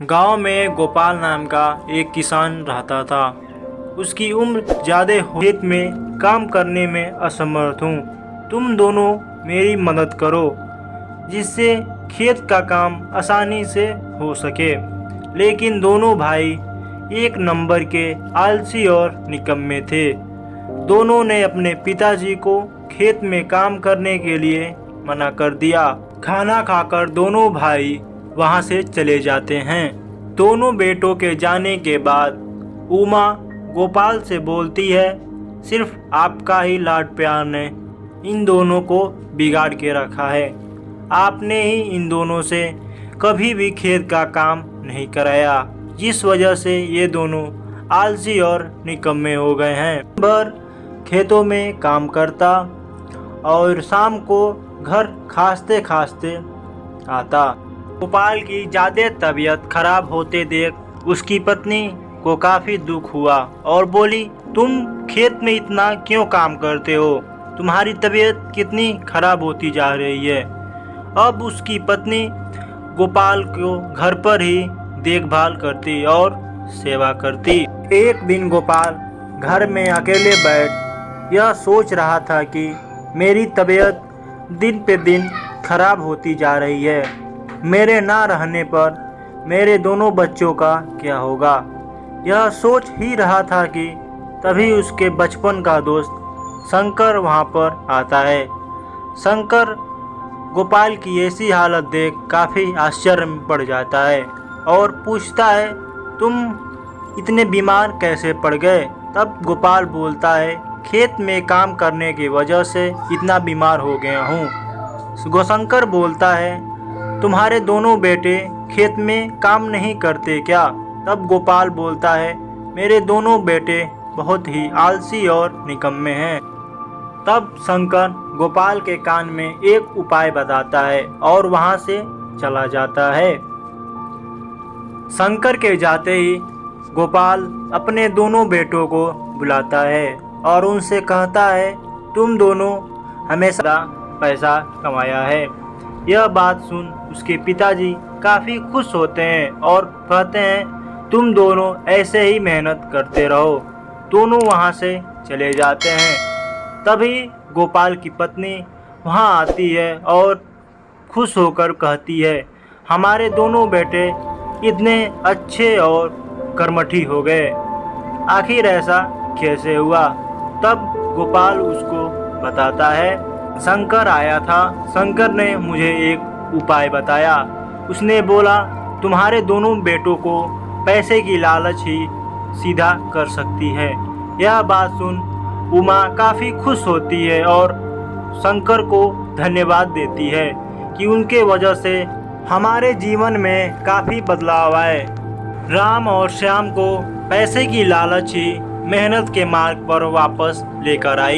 गांव में गोपाल नाम का एक किसान रहता था। उसकी उम्र ज़्यादा खेत में काम करने में असमर्थ हूँ। तुम दोनों मेरी मदद करो जिससे खेत का काम आसानी से हो सके। लेकिन दोनों भाई एक नंबर के आलसी और निकम्मे थे। दोनों ने अपने पिताजी को खेत में काम करने के लिए मना कर दिया। खाना खाकर दोनों भाई वहां से चले जाते हैं। दोनों बेटों के जाने के बाद उमा गोपाल से बोलती है, सिर्फ आपका ही लाड प्यार ने इन दोनों को बिगाड़ के रखा है। आपने ही इन दोनों से कभी भी खेत का काम नहीं कराया, जिस वजह से ये दोनों आलसी और निकम्मे हो गए हैं। भर खेतों में काम करता और शाम को घर खांसते खांसते आता। गोपाल की ज़्यादा तबीयत खराब होते देख उसकी पत्नी को काफ़ी दुख हुआ और बोली, तुम खेत में इतना क्यों काम करते हो? तुम्हारी तबीयत कितनी खराब होती जा रही है। अब उसकी पत्नी गोपाल को घर पर ही देखभाल करती और सेवा करती। एक दिन गोपाल घर में अकेले बैठ यह सोच रहा था कि मेरी तबीयत दिन पे दिन खराब होती जा रही है। मेरे ना रहने पर मेरे दोनों बच्चों का क्या होगा। यह सोच ही रहा था कि तभी उसके बचपन का दोस्त शंकर वहां पर आता है। शंकर गोपाल की ऐसी हालत देख काफ़ी आश्चर्य में पड़ जाता है और पूछता है, तुम इतने बीमार कैसे पड़ गए? तब गोपाल बोलता है, खेत में काम करने की वजह से इतना बीमार हो गया हूँ। गोशंकर बोलता है, तुम्हारे दोनों बेटे खेत में काम नहीं करते क्या? तब गोपाल बोलता है, मेरे दोनों बेटे बहुत ही आलसी और निकम्मे हैं। तब शंकर गोपाल के कान में एक उपाय बताता है और वहां से चला जाता है। शंकर के जाते ही गोपाल अपने दोनों बेटों को बुलाता है और उनसे कहता है, तुम दोनों हमेशा पैसा कमाया है। यह बात सुन उसके पिताजी काफ़ी खुश होते हैं और कहते हैं, तुम दोनों ऐसे ही मेहनत करते रहो। दोनों वहां से चले जाते हैं। तभी गोपाल की पत्नी वहां आती है और खुश होकर कहती है, हमारे दोनों बेटे इतने अच्छे और कर्मठी हो गए, आखिर ऐसा कैसे हुआ? तब गोपाल उसको बताता है, शंकर आया था। शंकर ने मुझे एक उपाय बताया। उसने बोला, तुम्हारे दोनों बेटों को पैसे की लालच ही सीधा कर सकती है। यह बात सुन उमा काफ़ी खुश होती है और शंकर को धन्यवाद देती है कि उनके वजह से हमारे जीवन में काफ़ी बदलाव आए। राम और श्याम को पैसे की लालच ही मेहनत के मार्ग पर वापस लेकर आई।